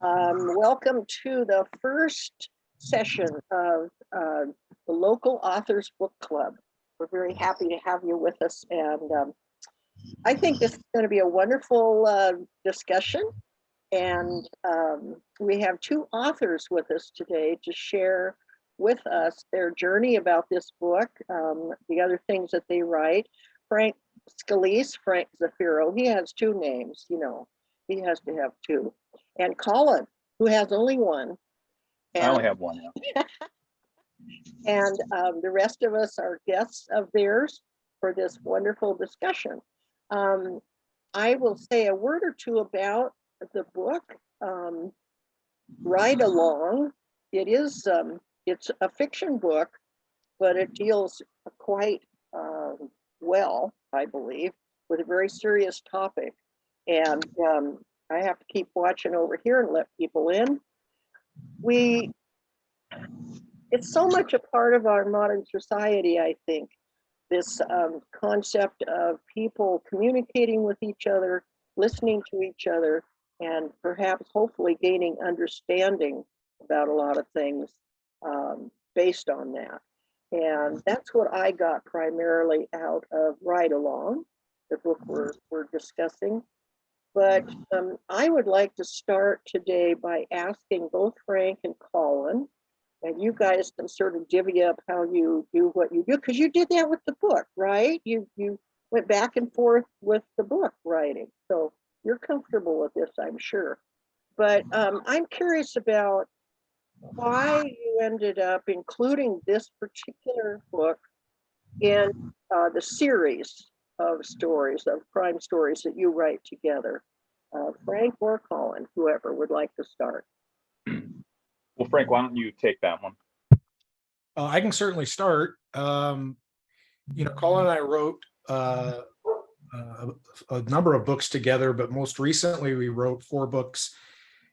Welcome to the first session of the Local Authors Book Club. We're very happy to have you with us, and I think this is going to be a wonderful discussion. And we have two authors with us today to share with us their journey about this book, the other things that they write. Frank Scalise, Frank Zafiro, he has two names, you know, he has to have two. And Colin, who has only one. I only have one. Yeah. And the rest of us are guests of theirs for this wonderful discussion. I will say a word or two about the book, Ride Along. It is, it's a fiction book, but it deals quite well, I believe, with a very serious topic. And I have to keep watching over here and let people in. It's so much a part of our modern society, I think, this concept of people communicating with each other, listening to each other, and perhaps hopefully gaining understanding about a lot of things based on that. And that's what I got primarily out of Ride Along, the book we're discussing. But I would like to start today by asking both Frank and Colin, and you guys can sort of divvy up how you do what you do, because you did that with the book, right? You went back and forth with the book writing. So you're comfortable with this, I'm sure. But I'm curious about why you ended up including this particular book in the series of stories, of crime stories that you write together. Frank or Colin, whoever would like to start. Well, Frank, why don't you take that one? I can certainly start. Colin and I wrote a number of books together, but most recently we wrote 4 books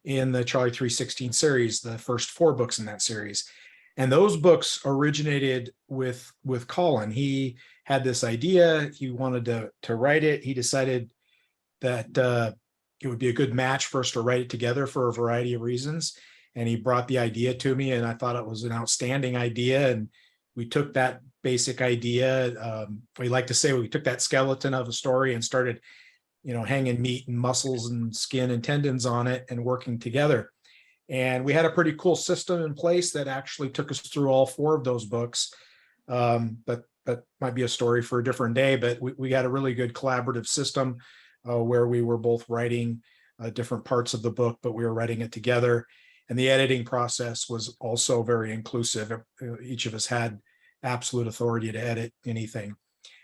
in the Charlie 316 series, the first 4 books in that series. And those books originated with Colin. He had this idea, he wanted to write it. He decided that it would be a good match for us to write it together for a variety of reasons. And he brought the idea to me, and I thought it was an outstanding idea. And we took that basic idea. We like to say we took that skeleton of a story and started, hanging meat and muscles and skin and tendons on it and working together. And we had a pretty cool system in place that actually took us through all 4 of those books. But that might be a story for a different day. But we had a really good collaborative system where we were both writing different parts of the book, but we were writing it together. And the editing process was also very inclusive. Each of us had absolute authority to edit anything.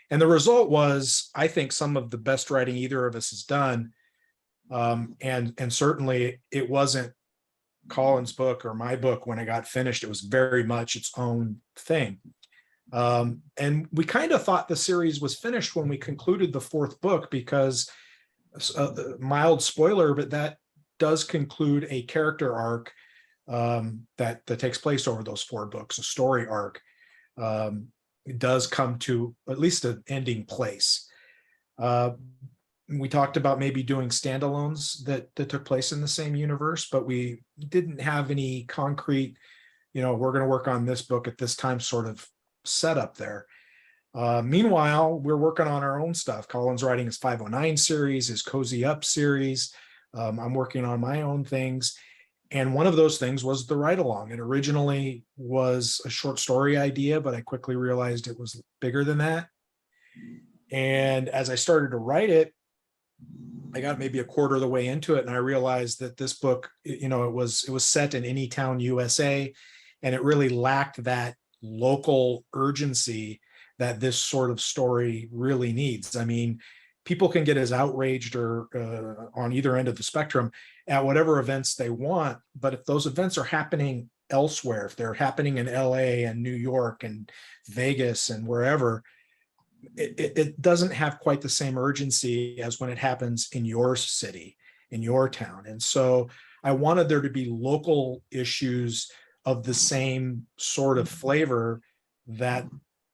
And the result was, I think, some of the best writing either of us has done. And certainly it wasn't Colin's book or my book when it got finished. It was very much its own thing. And we kind of thought the series was finished when we concluded the 4th book, because mild spoiler, but that does conclude a character arc that takes place over those 4 books, a story arc. It does come to at least an ending place. We talked about maybe doing standalones that took place in the same universe, but we didn't have any concrete, we're going to work on this book at this time sort of setup there. Meanwhile, we're working on our own stuff. Colin's writing his 509 series, his Cozy Up series. I'm working on my own things. And one of those things was the Ride Along. It originally was a short story idea, but I quickly realized it was bigger than that. And as I started to write it, I got maybe a quarter of the way into it, and I realized that this book, it was set in any town, USA, and it really lacked that local urgency that this sort of story really needs. I mean, people can get as outraged or on either end of the spectrum at whatever events they want, but if those events are happening elsewhere, if they're happening in LA and New York and Vegas and wherever, it doesn't have quite the same urgency as when it happens in your city, in your town. And so I wanted there to be local issues of the same sort of flavor that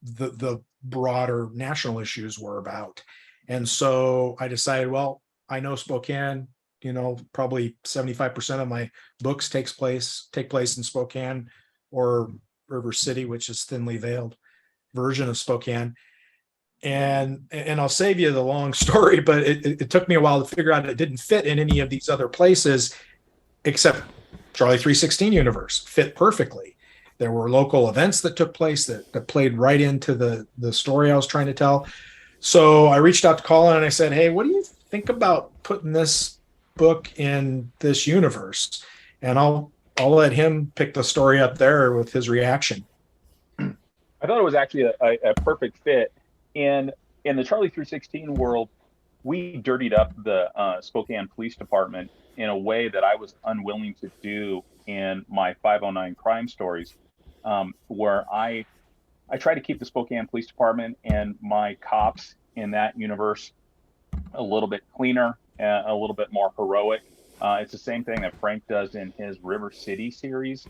the broader national issues were about. And so I decided, well, I know Spokane probably 75% of my books take place in Spokane or River City, which is thinly veiled version of Spokane. And I'll save you the long story, but it took me a while to figure out it didn't fit in any of these other places, except Charlie 316 universe fit perfectly. There were local events that took place that played right into the story I was trying to tell. So I reached out to Colin and I said, hey, what do you think about putting this book in this universe? And I'll let him pick the story up there with his reaction. I thought it was actually a perfect fit. In the Charlie 316 world, we dirtied up the Spokane Police Department in a way that I was unwilling to do in my 509 crime stories, where I try to keep the Spokane Police Department and my cops in that universe a little bit cleaner, a little bit more heroic. It's the same thing that Frank does in his River City series.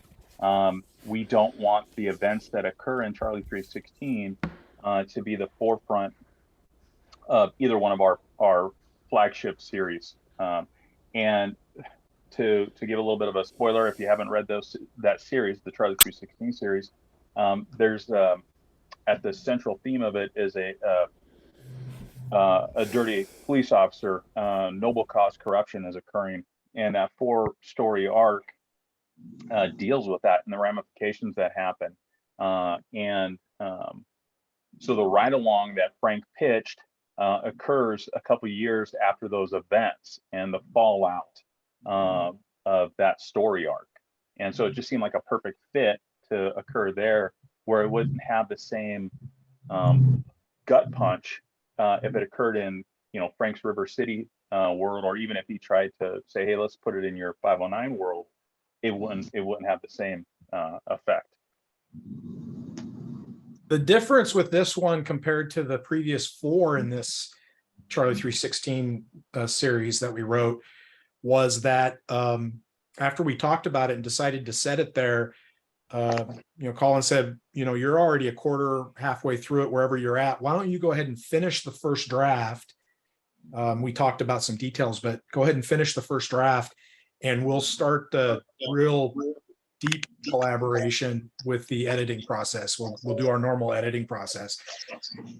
We don't want the events that occur in Charlie 316 to be the forefront of either one of our flagship series. And to give a little bit of a spoiler, if you haven't read that series, the Charlie 316 series, there's at the central theme of it is a dirty police officer. Noble cause corruption is occurring, and that 4-story arc deals with that and the ramifications that happen. So the ride along that Frank pitched occurs a couple years after those events and the fallout of that story arc. And so it just seemed like a perfect fit to occur there, where it wouldn't have the same gut punch if it occurred in Frank's River City world, or even if he tried to say, hey, let's put it in your 509 world, it wouldn't have the same effect. The difference with this one compared to the previous 4 in this Charlie 316 series that we wrote was that after we talked about it and decided to set it there, Colin said, you're already a quarter halfway through it, wherever you're at. Why don't you go ahead and finish the first draft? We talked about some details, but go ahead and finish the first draft and we'll start the real deep collaboration with the editing process. We'll do our normal editing process.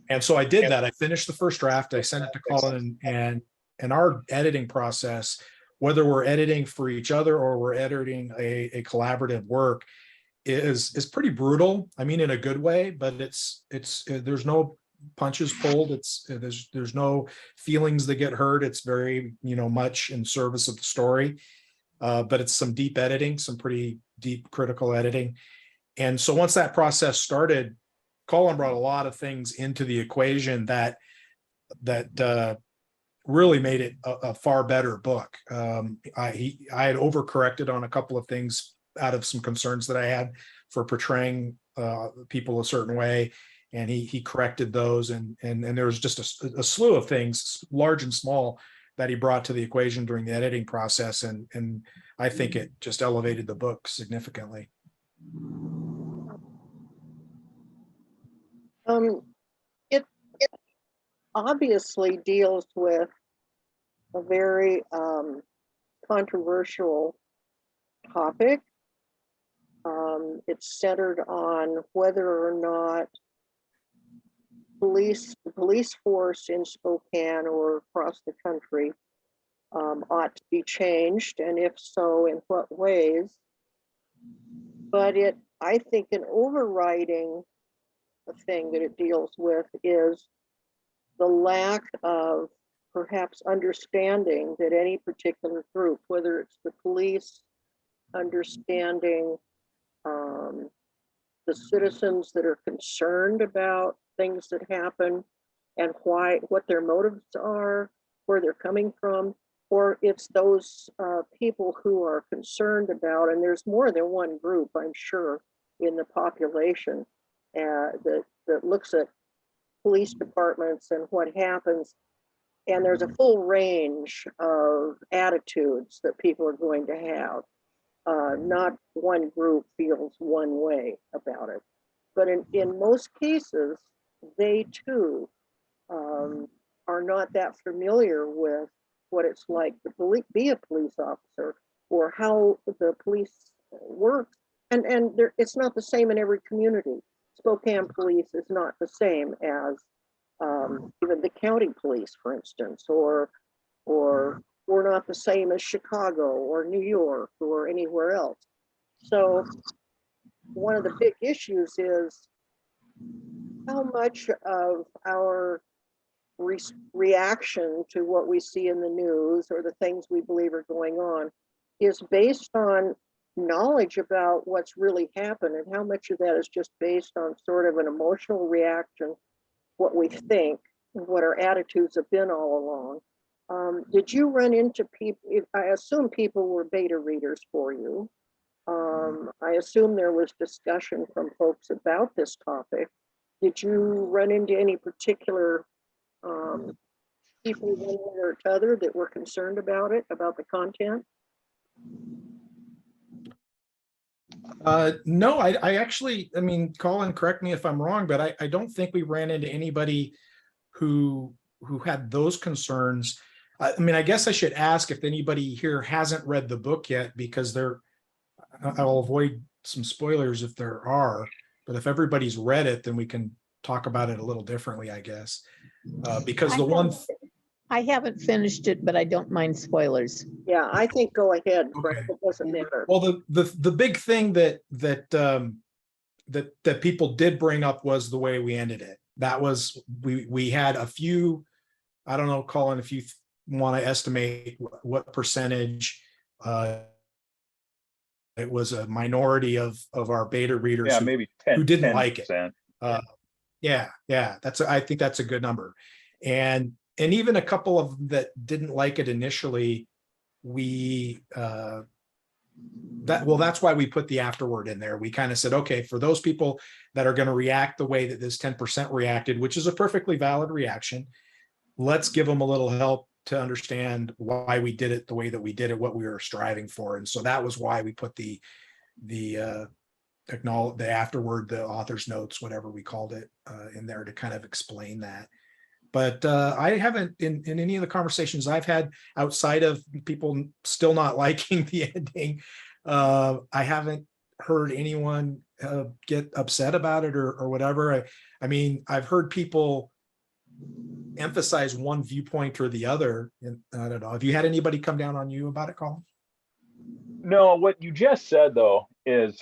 And so I did that. I finished the first draft. I sent it to Colin, and our editing process, whether we're editing for each other or we're editing a collaborative work, is pretty brutal. I mean, in a good way, but it's there's no punches pulled. There's no feelings that get hurt. It's very, much in service of the story. But it's some deep editing, some pretty deep critical editing. And so once that process started, Colin brought a lot of things into the equation that really made it a far better book. I had overcorrected on a couple of things out of some concerns that I had for portraying people a certain way, and he corrected those, and there was just a slew of things, large and small, that he brought to the equation during the editing process, and I think it just elevated the book significantly. It obviously deals with a very controversial topic. It's centered on whether or not the police force in Spokane or across the country ought to be changed, and if so, in what ways. But I think an overriding thing that it deals with is the lack of perhaps understanding that any particular group, whether it's the police, understanding the citizens that are concerned about things that happen and what their motives are, where they're coming from, or it's those people who are concerned about, and there's more than one group, I'm sure, in the population that looks at police departments and what happens. And there's a full range of attitudes that people are going to have. Not one group feels one way about it. But in most cases, they too are not that familiar with what it's like to be a police officer, or how the police works. And there, it's not the same in every community. Spokane police is not the same as even the county police, for instance, or we're not the same as Chicago or New York or anywhere else. So one of the big issues is how much of our reaction to what we see in the news or the things we believe are going on is based on knowledge about what's really happened, and how much of that is just based on sort of an emotional reaction, what we think, and what our attitudes have been all along. Did you run into people? I assume people were beta readers for you. I assume there was discussion from folks about this topic. Did you run into any particular people one way or other that were concerned about it, about the content? No, I actually, I mean, Colin, correct me if I'm wrong, but I don't think we ran into anybody who had those concerns. I mean, I guess I should ask if anybody here hasn't read the book yet, because I'll avoid some spoilers if there are, but if everybody's read it, then we can talk about it a little differently, I guess. Because I haven't finished it, but I don't mind spoilers. Yeah, I think go ahead, Frank. Okay. It doesn't matter. Well, the big thing that people did bring up was the way we ended it. That was, we had a few, I don't know, Colin, if you want to estimate what percentage, it was a minority of our beta readers Yeah, maybe 10, who didn't 10%. like it. Yeah, I think that's a good number. And even a couple of them that didn't like it initially, that's why we put the afterword in there. We kind of said, okay, for those people that are going to react the way that this 10% reacted, which is a perfectly valid reaction, let's give them a little help to understand why we did it the way that we did it, what we were striving for. And so that was why we put the afterword, the author's notes, whatever we called it, in there to kind of explain that. But I haven't, in any of the conversations I've had outside of people still not liking the ending, I haven't heard anyone get upset about it or whatever. I mean, I've heard people emphasize one viewpoint or the other. And I don't know. Have you had anybody come down on you about it, Colin? No, what you just said though is,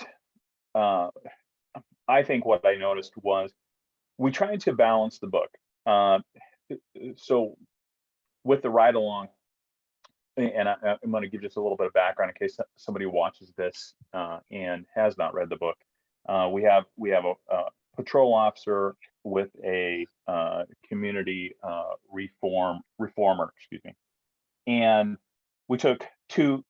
I think what I noticed was we tried to balance the book. So with the ride along, and I'm going to give just a little bit of background in case somebody watches this and has not read the book. We have a patrol officer with a community reformer, excuse me, and we took two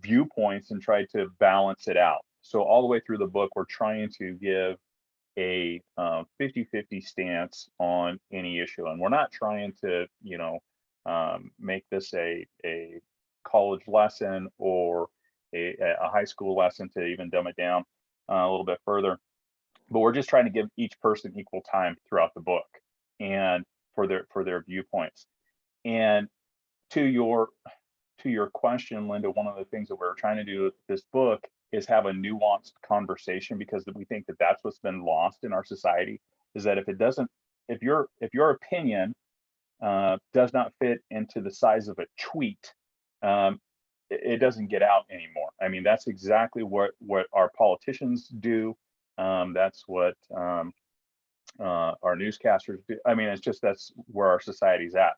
viewpoints and tried to balance it out. So all the way through the book, we're trying to give a 50-50 stance on any issue, and we're not trying to make this a college lesson or a high school lesson to even dumb it down a little bit further, but we're just trying to give each person equal time throughout the book and for their viewpoints. And to your question, Linda, one of the things that we're trying to do with this book is have a nuanced conversation, because we think that that's what's been lost in our society, is that if your opinion does not fit into the size of a tweet, it doesn't get out anymore. I mean, that's exactly what our politicians do. That's what our newscasters do. I mean, that's where our society's at.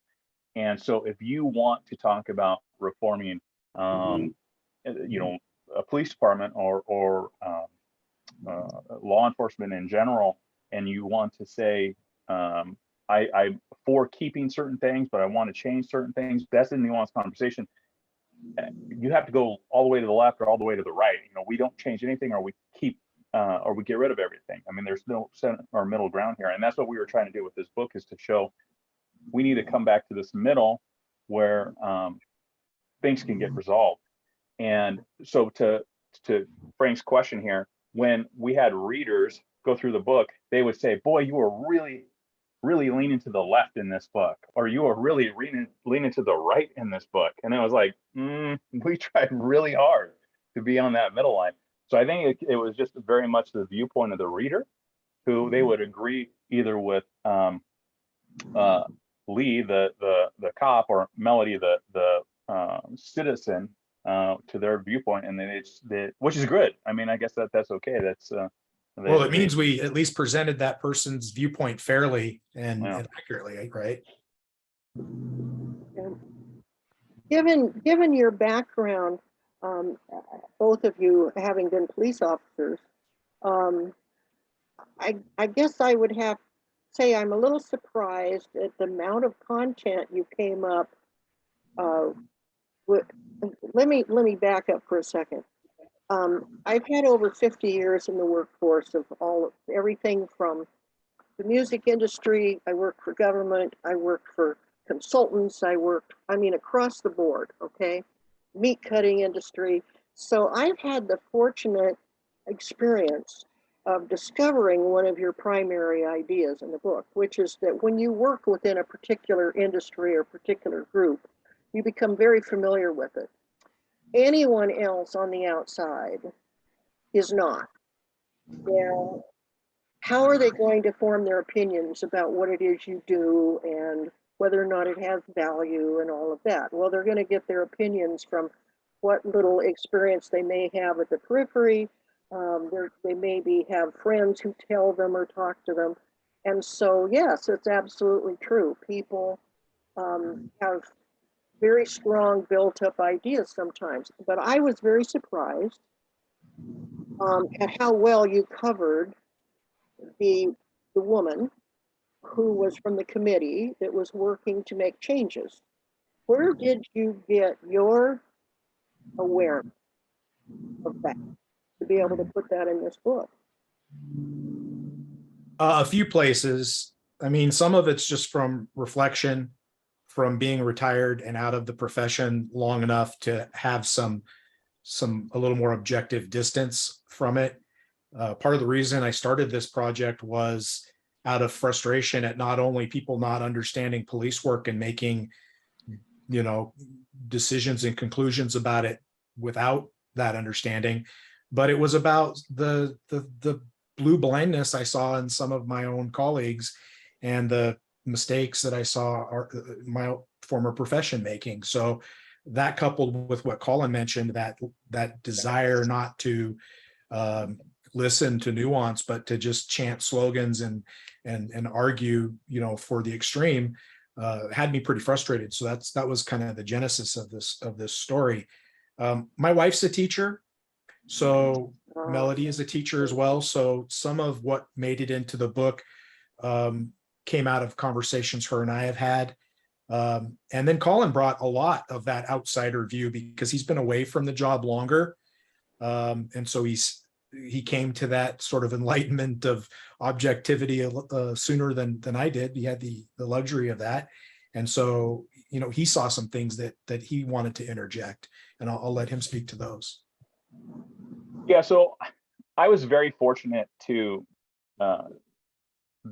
And so if you want to talk about reforming, a police department or law enforcement in general, and you want to say, I'm for keeping certain things, but I want to change certain things, that's a nuanced conversation. You have to go all the way to the left or all the way to the right. We don't change anything, or we keep or we get rid of everything. I mean, there's no center or middle ground here. And that's what we were trying to do with this book, is to show we need to come back to this middle where things can get resolved. And so to Frank's question here, when we had readers go through the book, they would say, boy, you were really really leaning to the left in this book, or you are really leaning to the right in this book. And it was like, we tried really hard to be on that middle line. So I think it was just very much the viewpoint of the reader, who they would agree either with Lee, the cop, or Melody, the citizen, to their viewpoint, and then which is good. I mean, I guess that's okay. That's well, it means we at least presented that person's viewpoint fairly and accurately, right? Given your background, both of you having been police officers, I guess I would have to say I'm a little surprised at the amount of content you came up with. Let me back up for a second. I've had over 50 years in the workforce of everything from the music industry. I worked for government. I worked for consultants. I mean, across the board, okay? Meat cutting industry. So I've had the fortunate experience of discovering one of your primary ideas in the book, which is that when you work within a particular industry or particular group, you become very familiar with it. Anyone else on the outside is not. Now, how are they going to form their opinions about what it is you do and whether or not it has value and all of that? Well, they're going to get their opinions from what little experience they may have at the periphery. They maybe have friends who tell them or talk to them. And so, yes, it's absolutely true. People have very strong built up ideas sometimes, but I was very surprised at how well you covered the woman who was from the committee that was working to make changes. Where did you get your awareness of that to be able to put that in this book? A few places. I mean, some of it's just from reflection, from being retired and out of the profession long enough to have a little more objective distance from it. Part of the reason I started this project was out of frustration at not only people not understanding police work and making, decisions and conclusions about it without that understanding, but it was about the blue blindness I saw in some of my own colleagues and the mistakes that I saw my former profession making. So that, coupled with what Colin mentioned, that desire not to listen to nuance, but to just chant slogans and argue, for the extreme, had me pretty frustrated. So that was kind of the genesis of this story. My wife's a teacher, so Melody is a teacher as well. So some of what made it into the book came out of conversations her and I have had. And then Colin brought a lot of that outsider view because he's been away from the job longer. And so he came to that sort of enlightenment of objectivity sooner than I did. He had the luxury of that. And so, he saw some things that he wanted to interject, and I'll let him speak to those. Yeah, so I was very fortunate to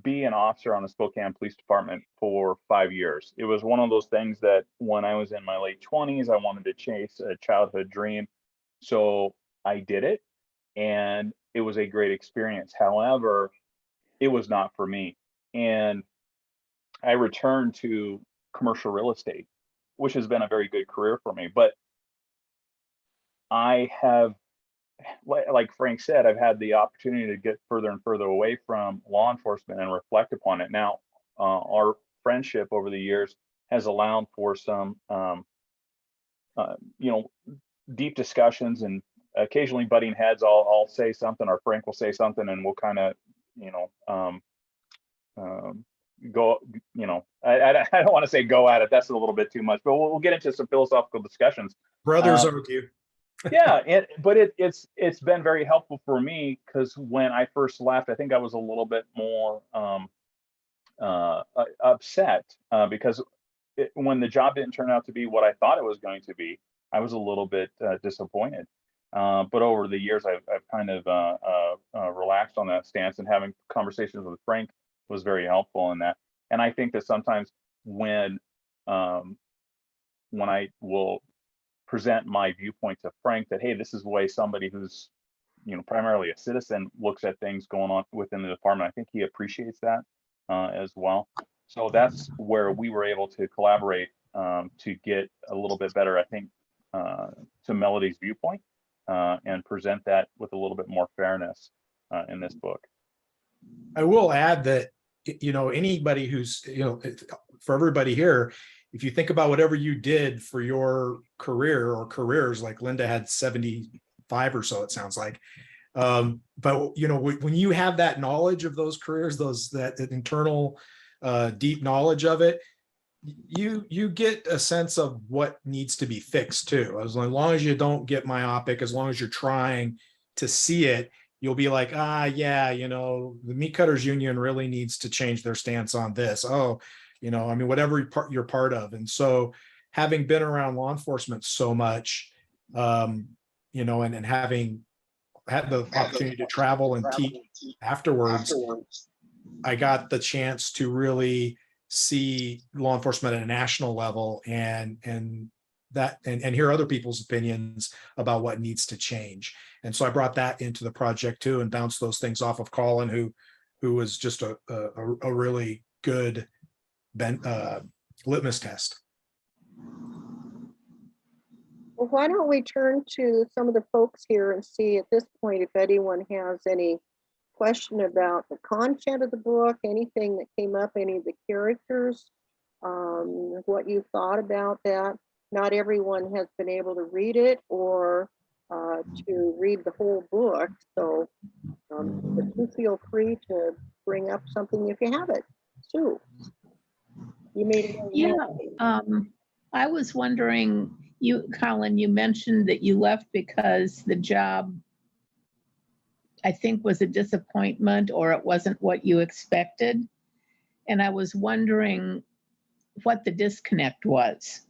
be an officer on the Spokane Police Department for 5 years. It was one of those things that when I was in my late 20s, I wanted to chase a childhood dream. So I did it, and it was a great experience. However, it was not for me. And I returned to commercial real estate, which has been a very good career for me. But I have, like Frank said, I've had the opportunity to get further and further away from law enforcement and reflect upon it. Now, our friendship over the years has allowed for some, deep discussions, and occasionally butting heads. I'll say something, or Frank will say something, and we'll kind of, go. I don't want to say go at it. That's a little bit too much, but we'll get into some philosophical discussions. Brothers argue. Yeah, but it's been very helpful for me, because when I first left, I think I was a little bit more upset because when the job didn't turn out to be what I thought it was going to be, I was a little bit disappointed. But over the years, I've kind of relaxed on that stance, and having conversations with Frank was very helpful in that. And I think that sometimes when I will present my viewpoint to Frank that, hey, this is the way somebody who's, primarily a citizen looks at things going on within the department, I think he appreciates that as well. So that's where we were able to collaborate to get a little bit better, I think, to Melody's viewpoint and present that with a little bit more fairness in this book. I will add that, anybody who's, for everybody here, if you think about whatever you did for your career or careers, like Linda had 75 or so, it sounds like. But when you have that knowledge of those careers, that internal deep knowledge of it, you get a sense of what needs to be fixed too. As long as you don't get myopic, as long as you're trying to see it, you'll be like, yeah, the meat cutters union really needs to change their stance on this. Whatever you're part of. And so having been around law enforcement so much, and having had the opportunity to travel and teach afterwards, I got the chance to really see law enforcement at a national level and hear other people's opinions about what needs to change. And so I brought that into the project too, and bounced those things off of Colin, who was just a really good litmus test. Well, why don't we turn to some of the folks here and see at this point if anyone has any question about the content of the book, anything that came up, any of the characters, what you thought about that. Not everyone has been able to read it or to read the whole book, so but you feel free to bring up something if you have it. Sue, you made it. Yeah, I was wondering, Colin, you mentioned that you left because the job, I think, was a disappointment or it wasn't what you expected. And I was wondering what the disconnect was.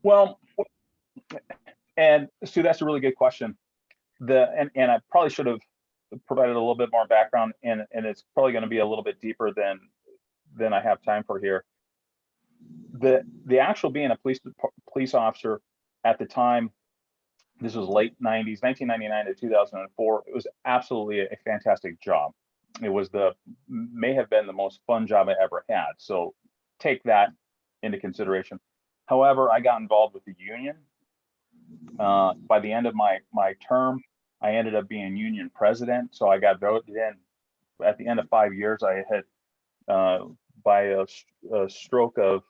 Well, and Sue, that's a really good question. And I probably should have provided a little bit more background, and it's probably going to be a little bit deeper than I have time for here. The actual being a police officer at the time, this was late 90s, 1999 to 2004. It was absolutely a fantastic job. It was may have been the most fun job I ever had. So take that into consideration. However, I got involved with the union. By the end of my term, I ended up being union president. So I got voted in. At the end of 5 years, I had, by a stroke of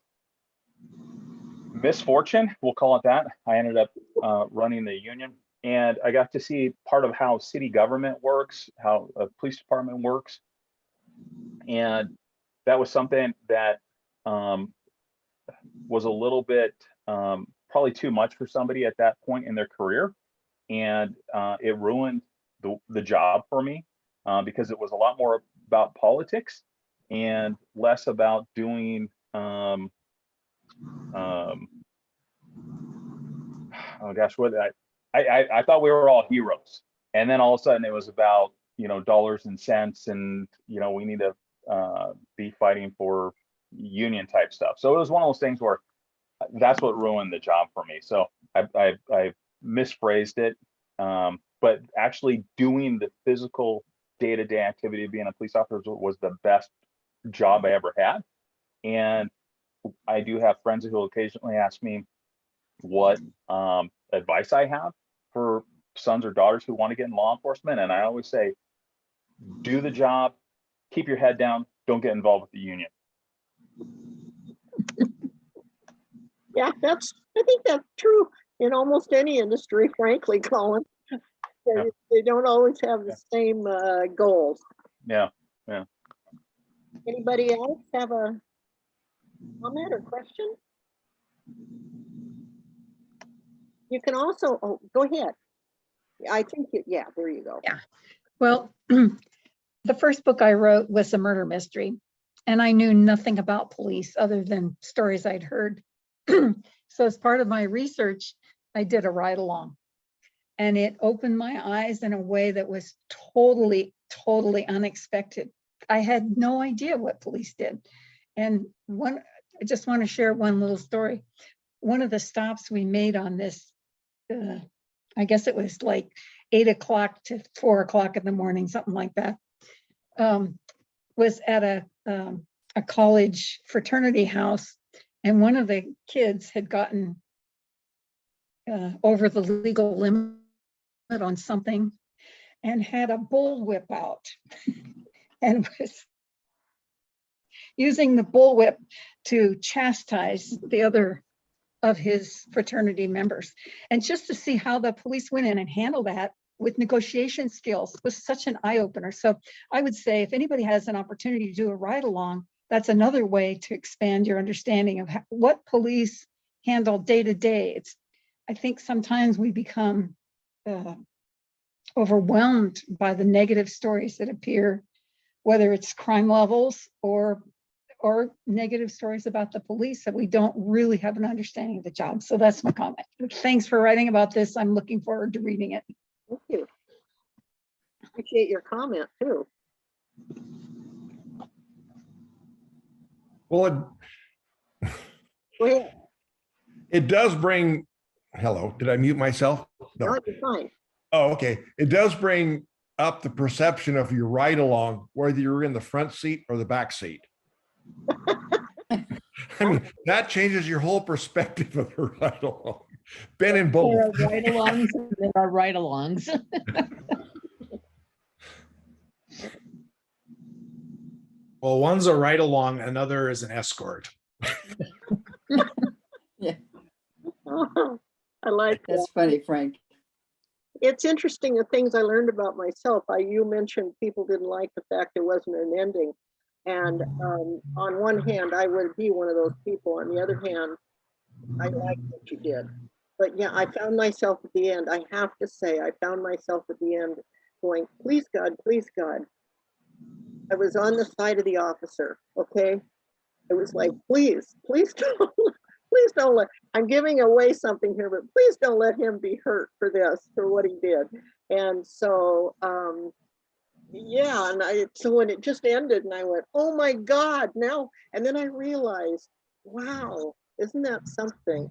misfortune, we'll call it that, I ended up running the union, and I got to see part of how city government works, how a police department works, and that was something that was a little bit probably too much for somebody at that point in their career, and it ruined the job for me because it was a lot more about politics and less about doing oh gosh, what I thought we were all heroes, and then all of a sudden it was about dollars and cents, and we need to be fighting for union type stuff. So it was one of those things where that's what ruined the job for me. So I misphrased it, but actually doing the physical day-to-day activity of being a police officer was the best job I ever had. And I do have friends who occasionally ask me what advice I have for sons or daughters who want to get in law enforcement. And I always say, do the job, keep your head down, don't get involved with the union. Yeah, I think that's true in almost any industry, frankly, Colin. They don't always have the same goals. Yeah. Anybody else have a comment or question? You can also, go ahead. I think, there you go. Yeah. Well, the first book I wrote was a murder mystery, and I knew nothing about police other than stories I'd heard. So as part of my research, I did a ride along, and it opened my eyes in a way that was totally unexpected. I had no idea what police did. And I just want to share one little story. One of the stops we made on this, I guess it was like 8 o'clock to 4 o'clock in the morning, something like that, was at a college fraternity house. And one of the kids had gotten over the legal limit on something and had a bullwhip out and was using the bullwhip to chastise the other of his fraternity members. And just to see how the police went in and handled that with negotiation skills was such an eye-opener. So I would say if anybody has an opportunity to do a ride along, that's another way to expand your understanding of what police handle day to day. I think sometimes we become overwhelmed by the negative stories that appear, whether it's crime levels or negative stories about the police, that we don't really have an understanding of the job. So that's my comment. Thanks for writing about this. I'm looking forward to reading it. Thank you. Appreciate your comment too. Well, Go ahead. it does bring, hello, did I mute myself? No, you're fine. Oh, okay. It does bring up the perception of your ride along, whether you're in the front seat or the back seat. I mean, that changes your whole perspective of the ride along. Been in both. There are ride-alongs and there are ride-alongs. Well, one's a ride along, another is an escort. I like that. That's funny, Frank. It's interesting the things I learned about myself. You mentioned people didn't like the fact there wasn't an ending. And on one hand, I would be one of those people. On the other hand, I liked what you did. But yeah, I found myself at the end. I have to say, I found myself at the end going, please God, please God. I was on the side of the officer, okay? It was like, please don't, please don't let, I'm giving away something here, but please don't let him be hurt for this, for what he did. And so, yeah, and so when it just ended and I went, oh my God, now, and then I realized, wow, isn't that something?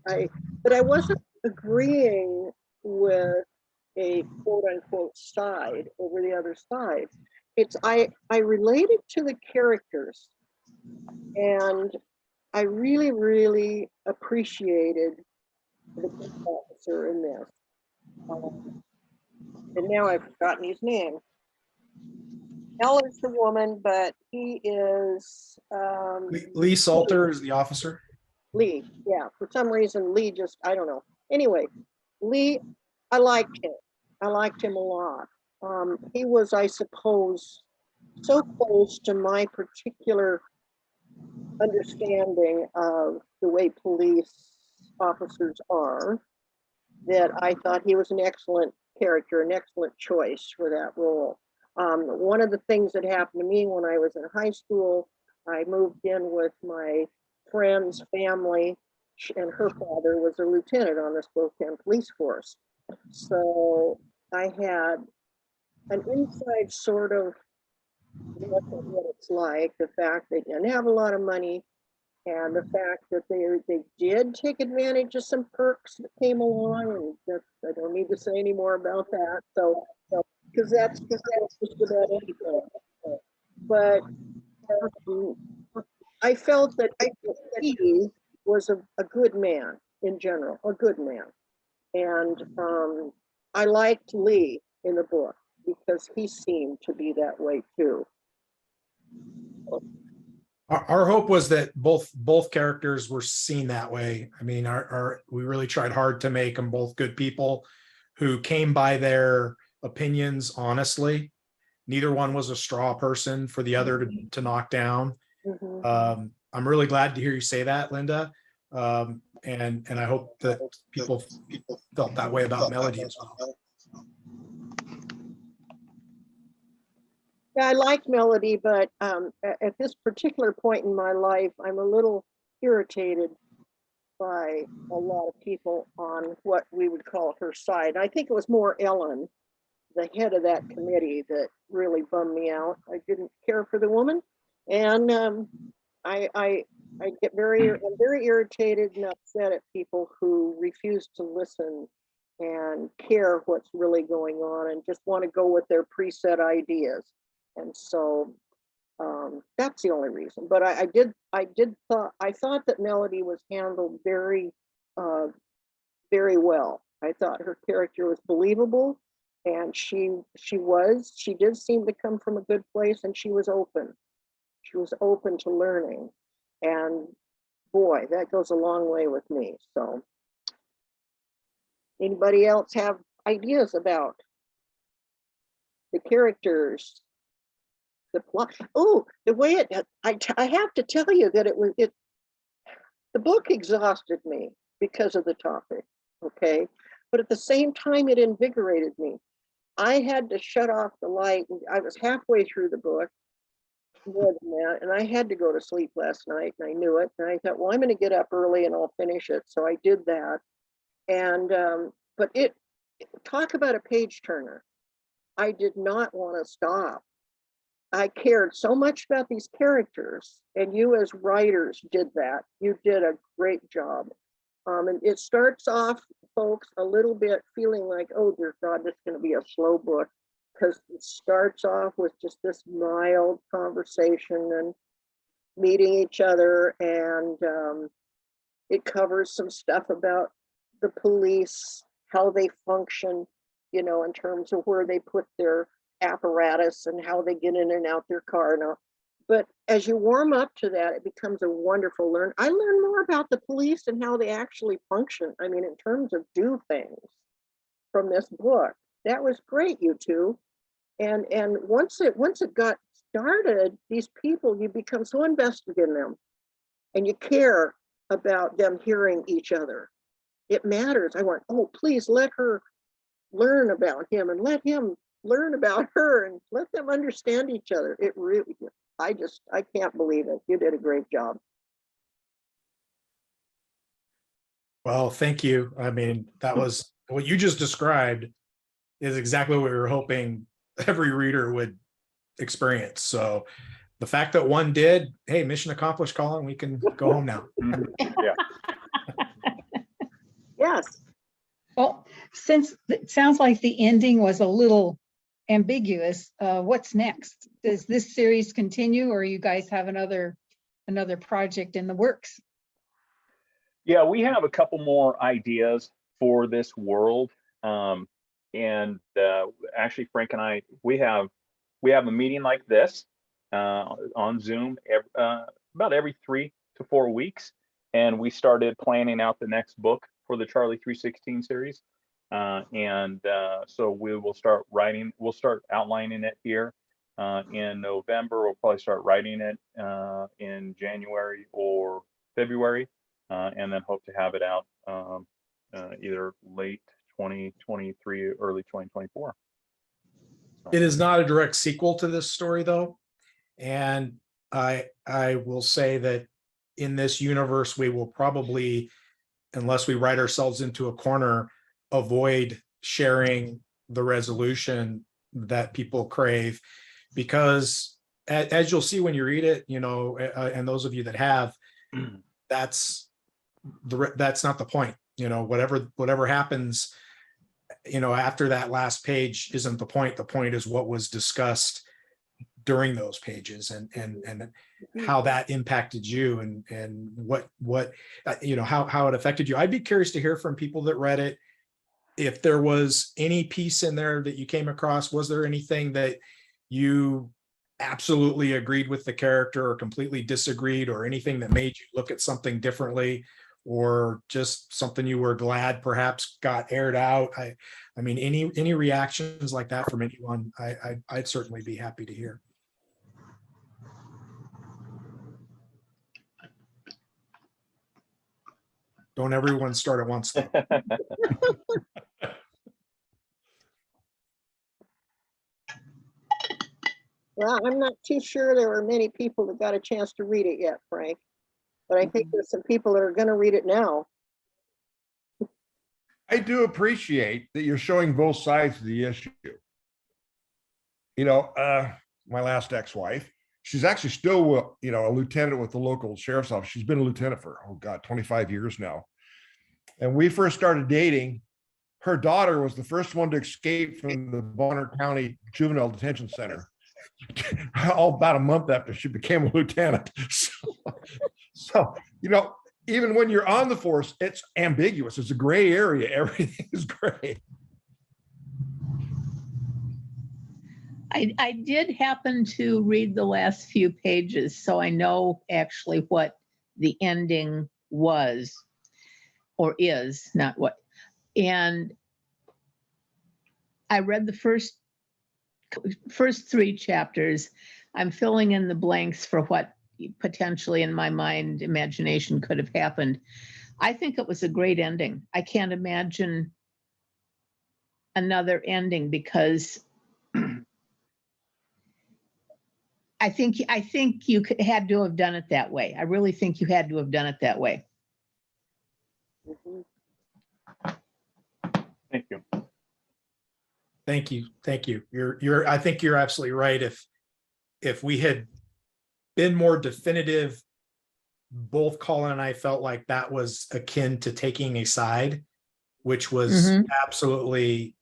But I wasn't agreeing with a quote unquote side over the other side. I related to the characters, and I really, really appreciated the police officer in this. And now I've forgotten his name. Elle is the woman, but he is Lee Salter is the officer. Lee. Yeah, for some reason Lee just, I don't know. Anyway, Lee, I liked him. I liked him a lot. He was, I suppose, so close to my particular understanding of the way police officers are that I thought he was an excellent character, an excellent choice for that role. One of the things that happened to me when I was in high school, I moved in with my friend's family, and her father was a lieutenant on the Spokane police force. So I had an inside sort of look at what it's like, the fact they didn't have a lot of money, and the fact that they did take advantage of some perks that came along, and I don't need to say any more about that. So, because that's just about anything. But I felt that he was a good man in general, a good man, and I liked Lee in the book because he seemed to be that way too. Our hope was that both characters were seen that way. I mean, we really tried hard to make them both good people who came by their opinions honestly. Neither one was a straw person for the other to knock down. Mm-hmm. I'm really glad to hear you say that, Linda. And I hope that people felt that way about Melody as well. Yeah, I like Melody, but at this particular point in my life, I'm a little irritated by a lot of people on what we would call her side. I think it was more Ellen the head of that committee that really bummed me out. I didn't care for the woman, and I get I'm very irritated and upset at people who refuse to listen and care what's really going on and just want to go with their preset ideas. And so that's the only reason. But I thought that Melody was handled very well. I thought her character was believable, and she did seem to come from a good place, and she was open. She was open to learning, and boy, that goes a long way with me. So, anybody else have ideas about the characters, the plot? Oh, the way I have to tell you that the book exhausted me because of the topic. Okay, but at the same time, it invigorated me. I had to shut off the light, and I was halfway through the book, more than that, and I had to go to sleep last night, and I knew it. And I thought, well, I'm going to get up early and I'll finish it. So I did that. And but talk about a page turner. I did not want to stop. I cared so much about these characters, and you as writers did that. You did a great job. And it starts off, folks, a little bit feeling like, oh dear God, this is going to be a slow book, because it starts off with just this mild conversation and meeting each other, and it covers some stuff about the police, how they function, you know, in terms of where they put their apparatus and how they get in and out their car and all. But as you warm up to that, it becomes a wonderful learn. I learned more about the police and how they actually function. I mean, in terms of do things from this book. That was great, you two. And once it got started, these people, you become so invested in them, and you care about them hearing each other. It matters. I want, oh, please let her learn about him, and let him learn about her, and let them understand each other. It really, I can't believe it. You did a great job. Well, thank you. I mean, that was what you just described is exactly what we were hoping every reader would experience. So the fact that one did, hey, mission accomplished, Colin, we can go home now. Yeah. Yes. Well, since it sounds like the ending was a little ambiguous, what's next? Does this series continue, or you guys have another project in the works? Yeah, we have a couple more ideas for this world. Actually, Frank and I, we have a meeting like this on Zoom about every 3 to 4 weeks, and we started planning out the next book for the Charlie 316 series. So we will start writing. We'll start outlining it here in November. We'll probably start writing it in January or February, and then hope to have it out either late 2023, early 2024. It is not a direct sequel to this story, though. And I will say that in this universe, we will probably, unless we write ourselves into a corner, avoid sharing the resolution that people crave, because as you'll see when you read it, you know, and those of you that have, that's not the point. You know, whatever happens, you know, after that last page isn't the point. The point is what was discussed during those pages, and how that impacted you, and what you know, how it affected you. I'd be curious to hear from people that read it, if there was any piece in there that you came across. Was there anything that you absolutely agreed with the character, or completely disagreed, or anything that made you look at something differently, or just something you were glad perhaps got aired out? I mean, any reactions like that from anyone, I'd certainly be happy to hear. Don't everyone start at once, though. Well, I'm not too sure there were many people that got a chance to read it yet, Frank, but I think there's some people that are going to read it now. I do appreciate that you're showing both sides of the issue. my last ex-wife, she's actually still, a lieutenant with the local sheriff's office. She's been a lieutenant for, 25 years now. And we first started dating. Her daughter was the first one to escape from the Bonner County Juvenile Detention Center, all about a month after she became a lieutenant. So, even when you're on the force, it's ambiguous. It's a gray area. Everything is gray. I did happen to read the last few pages, so I know actually what the ending was or is, not what. And I read the first 3 chapters. I'm filling in the blanks for what potentially in my mind, imagination could have happened. I think it was a great ending. I can't imagine another ending because I think you had to have done it that way. I really think you had to have done it that way. Mhm. Thank you. Thank you. Thank you. I think you're absolutely right. If we had been more definitive, both Colin and I felt like that was akin to taking a side, which was absolutely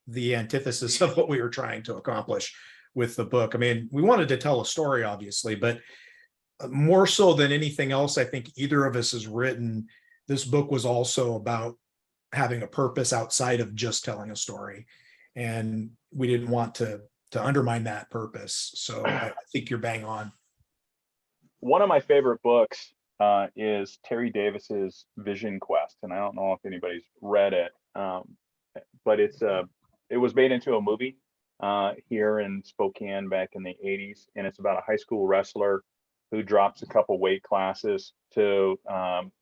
the antithesis of what we were trying to accomplish with the book. I mean, we wanted to tell a story, obviously, but more so than anything else, I think either of us has written, this book was also about having a purpose outside of just telling a story. And we didn't want to undermine that purpose. So I think you're bang on. One of my favorite books is Terry Davis's Vision Quest, and I don't know if anybody's read it, but it was made into a movie here in Spokane back in the 80s, and it's about a high school wrestler who drops a couple weight classes to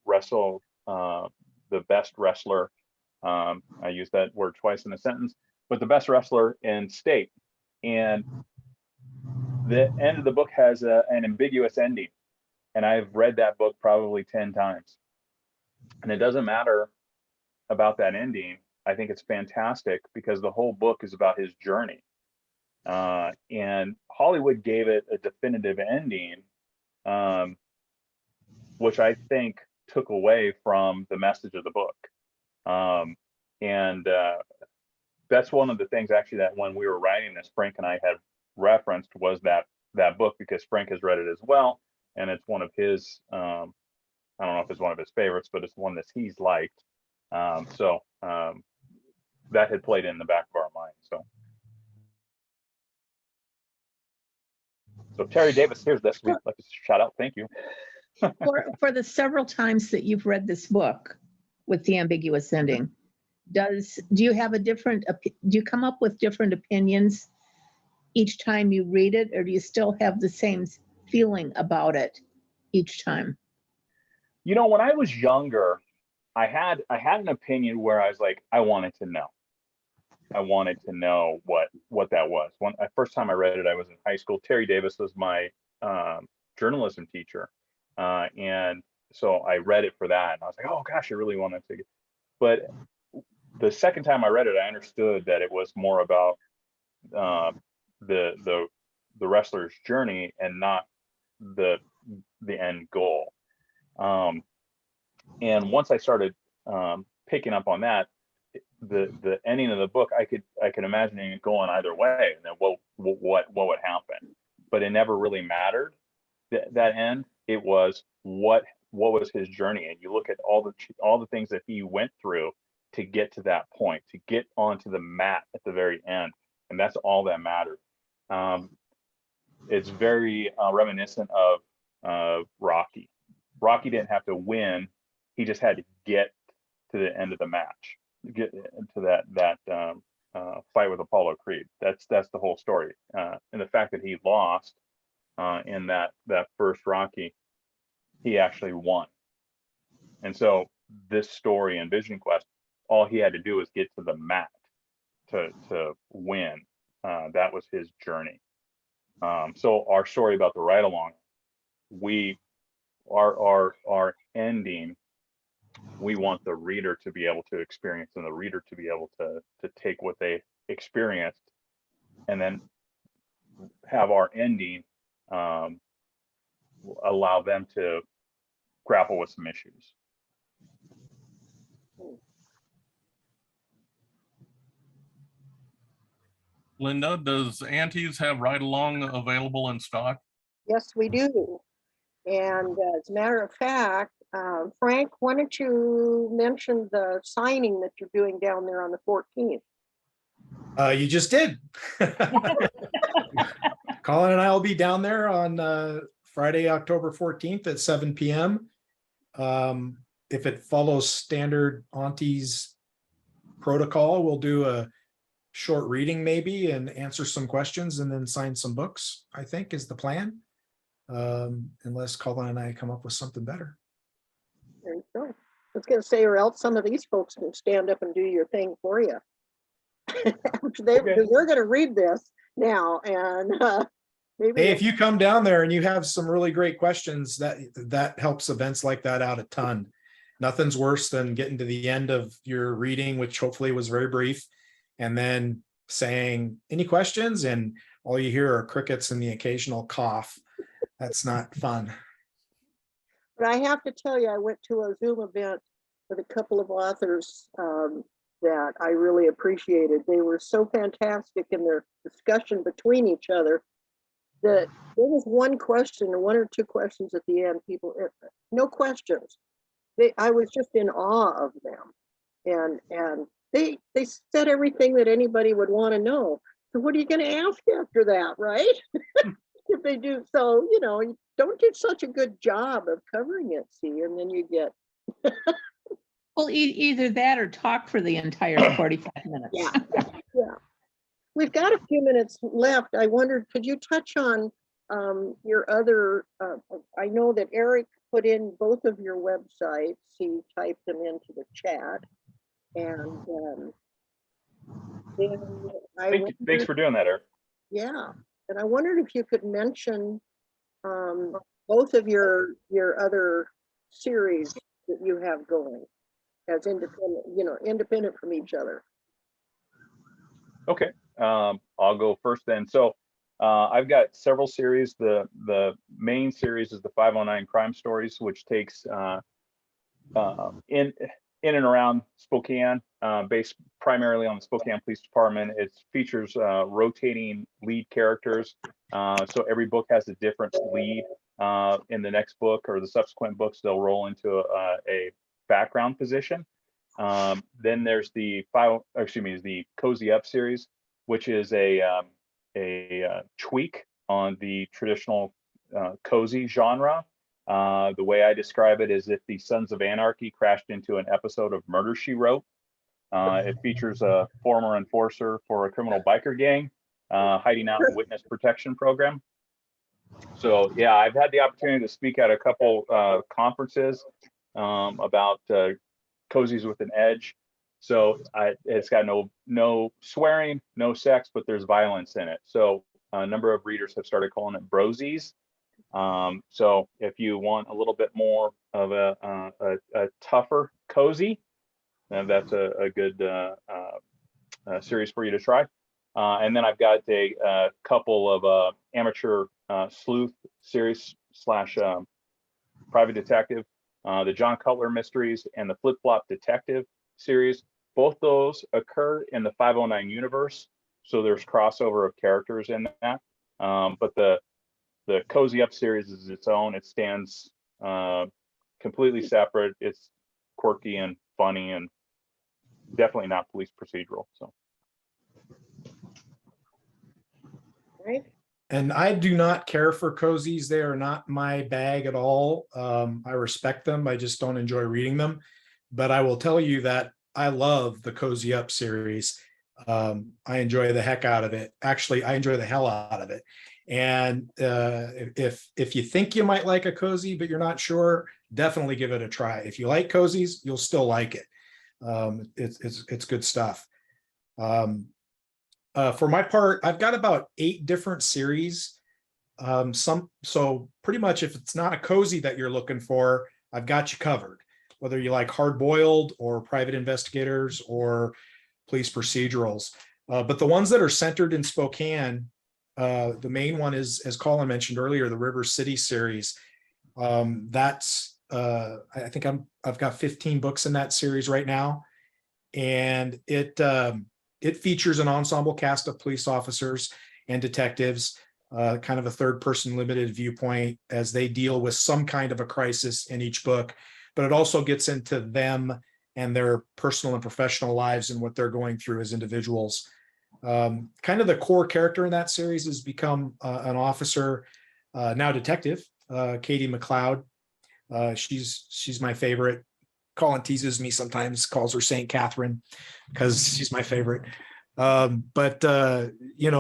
wrestle the best wrestler. I use that word twice in a sentence, but the best wrestler in state. And the end of the book has an ambiguous ending. And I've read that book probably 10 times. And it doesn't matter about that ending. I think it's fantastic because the whole book is about his journey. And Hollywood gave it a definitive ending, which I think took away from the message of the book. And that's one of the things actually that when we were writing this, Frank and I had referenced was that book, because Frank has read it as well. And it's one of his, I don't know if it's one of his favorites, but it's one that he's liked. So that had played in the back of our mind. So Terry Davis, here's this. We'd like to shout out. Thank you. For the several times that you've read this book with the ambiguous ending, do you have do you come up with different opinions each time you read it, or do you still have the same feeling about it each time? When I was younger, I had an opinion where I was like, I wanted to know what that was. First time I read it, I was in high school. Terry Davis was my journalism teacher, and so I read it for that, and I was like, oh gosh, I really wanted to. But the second time I read it, I understood that it was more about the wrestler's journey and not the end goal. And once I started picking up on that, the ending of the book, I could imagine it going either way, and then what would happen. But it never really mattered. That end, it was what was his journey, and you look at all the things that he went through to get to that point, to get onto the mat at the very end, and that's all that mattered. It's very reminiscent of Rocky. Rocky didn't have to win; he just had to get to the end of the match, get into that fight with Apollo Creed. That's the whole story, and the fact that he lost in that first Rocky, he actually won. And so this story in Vision Quest, all he had to do was get to the mat to win. That was his journey. So our story about the ride along, our ending, we want the reader to be able to experience, and the reader to be able to take what they experienced and then have our ending allow them to grapple with some issues. Linda, does Aunties have Ride Along available in stock? Yes, we do. And as a matter of fact, Frank, why don't you mention the signing that you're doing down there on the 14th? You just did. Colin and I will be down there on Friday, October 14th at 7 p.m. If it follows standard Aunties protocol, we'll do a short reading maybe and answer some questions and then sign some books, I think is the plan. Unless Colin and I come up with something better. There you go. I was going to say, or else some of these folks can stand up and do your thing for you. They're going to read this now, and maybe. Hey, if you come down there and you have some really great questions, that helps events like that out a ton. Nothing's worse than getting to the end of your reading, which hopefully was very brief, and then saying, any questions? And all you hear are crickets and the occasional cough. That's not fun. But I have to tell you, I went to a Zoom event with a couple of authors that I really appreciated. They were so fantastic in their discussion between each other that there was one question or one or two questions at the end. People, no questions. I was just in awe of them, and they said everything that anybody would want to know. So what are you going to ask after that, right? If they do so, you know, you don't do such a good job of covering it, see, and then you get. Well, either that or talk for the entire 45 minutes. Yeah. We've got a few minutes left. I wondered, could you touch on your other, I know that Eric put in both of your websites. He typed them into the chat. And then Thanks for doing that, Eric. Yeah. And I wondered if you could mention both of your other series that you have going as independent, you know, independent from each other. Okay, I'll go first then. So I've got several series. The main series is the 509 Crime Stories, which takes in and around Spokane, based primarily on the Spokane Police Department. It features rotating lead characters. So every book has a different lead. In the next book or the subsequent books, they'll roll into a background position. Then there's the Cozy Up series, which is a tweak on the traditional cozy genre. The way I describe it is if the Sons of Anarchy crashed into an episode of Murder, She Wrote. It features a former enforcer for a criminal biker gang hiding out in witness protection program. So yeah, I've had the opportunity to speak at a couple conferences about cozies with an edge. So it's got no swearing, no sex, but there's violence in it. So a number of readers have started calling it brosies. So if you want a little bit more of a tougher cozy, then that's a good series for you to try. And then I've got a couple of amateur sleuth series / private detective, the John Cutler mysteries and the Flip Flop Detective series. Both those occur in the 509 universe, so there's crossover of characters in that. But the Cozy Up series is its own. It stands completely separate. It's quirky and funny and definitely not police procedural. So. Right. And I do not care for cozies. They are not my bag at all. I respect them. I just don't enjoy reading them. But I will tell you that I love the Cozy Up series. I enjoy the heck out of it. Actually, I enjoy the hell out of it. And if you think you might like a cozy, but you're not sure, definitely give it a try. If you like cozies, you'll still like it. It's good stuff. For my part, I've got about 8 different series. So pretty much if it's not a cozy that you're looking for, I've got you covered. Whether you like hard-boiled or private investigators or police procedurals. But the ones that are centered in Spokane, The main one is, as Colin mentioned earlier, the River City series. That's I think I've got 15 books in that series right now, and it features an ensemble cast of police officers and detectives, kind of a third-person limited viewpoint as they deal with some kind of a crisis in each book. But it also gets into them and their personal and professional lives and what they're going through as individuals. Kind of the core character in that series has become an officer, now detective, Katie McLeod. She's my favorite. Colin teases me sometimes, calls her Saint Catherine because she's my favorite. But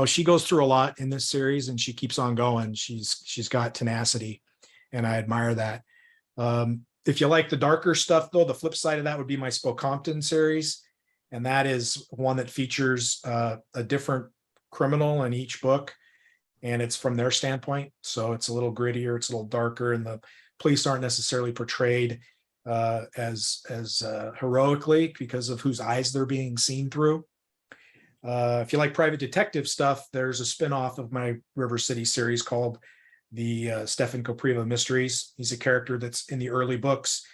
she goes through a lot in this series and she keeps on going. She's got tenacity, and I admire that. If you like the darker stuff, though, the flip side of that would be my Spokompton series. And that is one that features a different criminal in each book. And it's from their standpoint. So it's a little grittier, it's a little darker, and the police aren't necessarily portrayed as heroically because of whose eyes they're being seen through. If you like private detective stuff, there's a spinoff of my River City series called the Stefan Kopriva Mysteries. He's a character that's in the early books,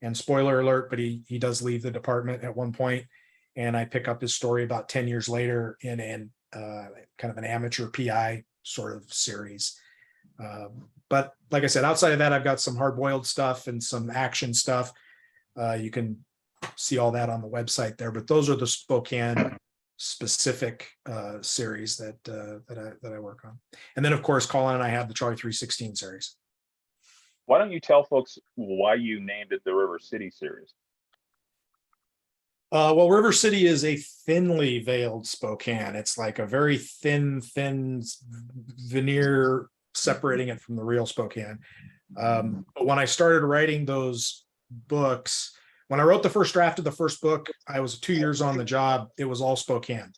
and spoiler alert, but he does leave the department at one point, and I pick up his story about 10 years later in an kind of an amateur PI sort of series. But like I said, outside of that, I've got some hard-boiled stuff and some action stuff. You can see all that on the website there, but those are the Spokane specific series that I work on. And then of course, Colin and I have the Charlie 316 series. Why don't you tell folks why you named it the River City series? Well, River City is a thinly veiled Spokane. It's like a very thin veneer separating it from the real Spokane. But when I started writing those books, when I wrote the first draft of the first book, I was 2 years on the job. It was all Spokane.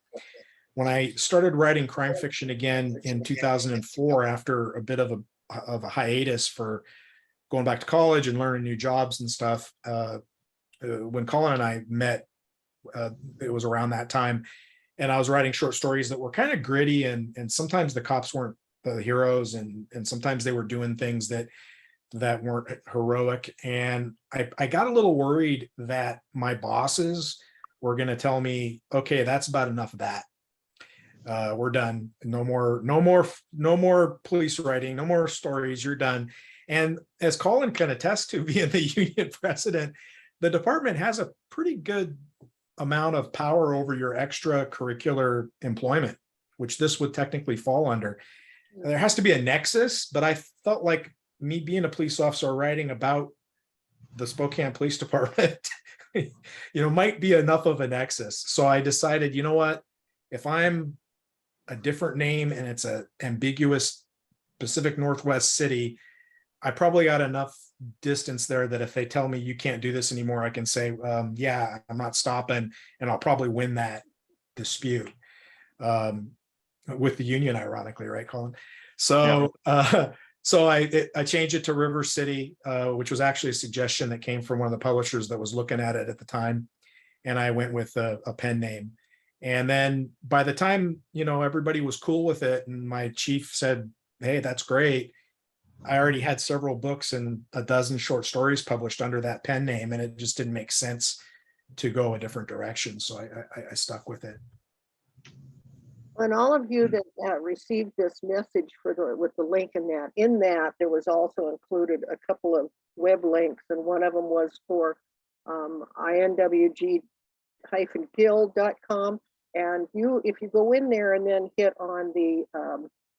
When I started writing crime fiction again in 2004, after a bit of a hiatus for going back to college and learning new jobs and stuff, when Colin and I met, it was around that time, and I was writing short stories that were kind of gritty, and sometimes the cops weren't the heroes, and sometimes they were doing things that weren't heroic. And I got a little worried that my bosses were going to tell me, okay, that's about enough of that. We're done. No more police writing, no more stories. You're done. And as Colin can attest to, being the union president, the department has a pretty good amount of power over your extracurricular employment, which this would technically fall under. There has to be a nexus, but I felt like me being a police officer writing about the Spokane Police Department, might be enough of a nexus. So I decided, you know what, if I'm a different name and it's an ambiguous Pacific Northwest city, I probably got enough distance there that if they tell me you can't do this anymore, I can say, yeah, I'm not stopping, and I'll probably win that dispute with the union, ironically, right, Colin? So, yeah. So I changed it to River City, which was actually a suggestion that came from one of the publishers that was looking at it at the time, and I went with a pen name. And then by the time everybody was cool with it, and my chief said, "Hey, that's great," I already had several books and a dozen short stories published under that pen name, and it just didn't make sense to go a different direction. So I stuck with it. And all of you that received this message with the link in that there was also included a couple of web links, and one of them was for inwg-guild.com. And if you go in there and then hit on the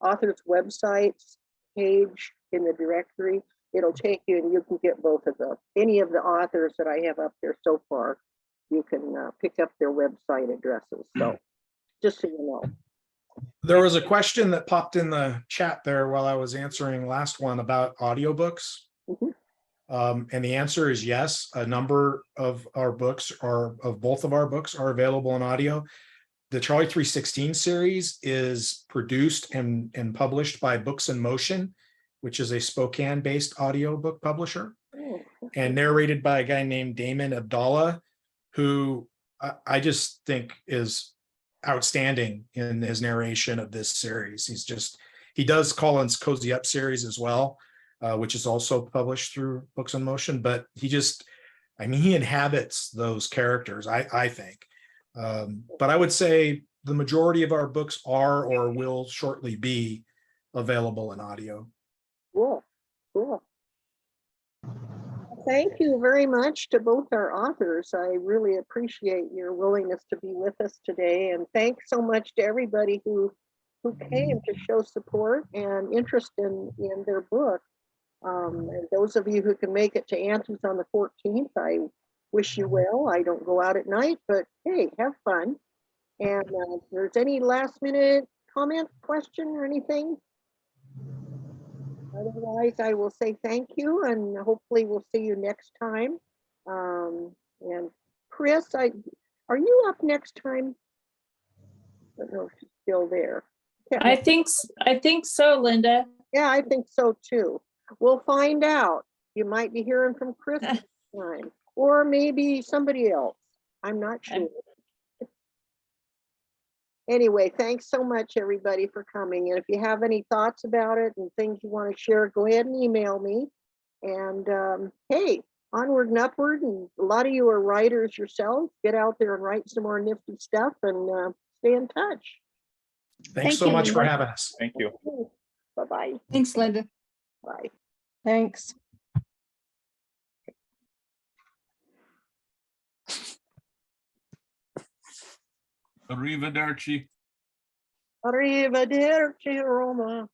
author's websites page in the directory, it'll take you, and you can get both of any of the authors that I have up there so far. You can pick up their website addresses. So just so you know. There was a question that popped in the chat there while I was answering last one about audiobooks. Mm-hmm. And the answer is yes. A number of our books both of our books are available in audio. The Charlie 316 series is produced and published by Books in Motion, which is a Spokane-based audiobook publisher, and narrated by a guy named Damon Abdallah, who I just think is outstanding in his narration of this series. He does Colin's Cozy Up series as well, which is also published through Books in Motion, but he inhabits those characters, I think. But I would say the majority of our books are or will shortly be available in audio. Cool, cool. Thank you very much to both our authors. I really appreciate your willingness to be with us today. And thanks so much to everybody who came to show support and interest in their book. And those of you who can make it to Auntie's on the 14th, I wish you well. I don't go out at night, but hey, have fun. And if there's any last minute comment, question, or anything, otherwise I will say thank you, and hopefully we'll see you next time. And Chris, are you up next time? I don't know if she's still there. I think so, Linda. Yeah, I think so too. We'll find out. You might be hearing from Chris next time, or maybe somebody else. I'm not sure. Anyway, thanks so much, everybody, for coming. And if you have any thoughts about it and things you want to share, go ahead and email me. And hey, onward and upward. And a lot of you are writers yourselves. Get out there and write some more nifty stuff, and stay in touch. Thanks so much for having us. Thank you. Bye-bye. Thanks, Linda. Bye. Thanks. Arrivederci. Arrivederci, Roma.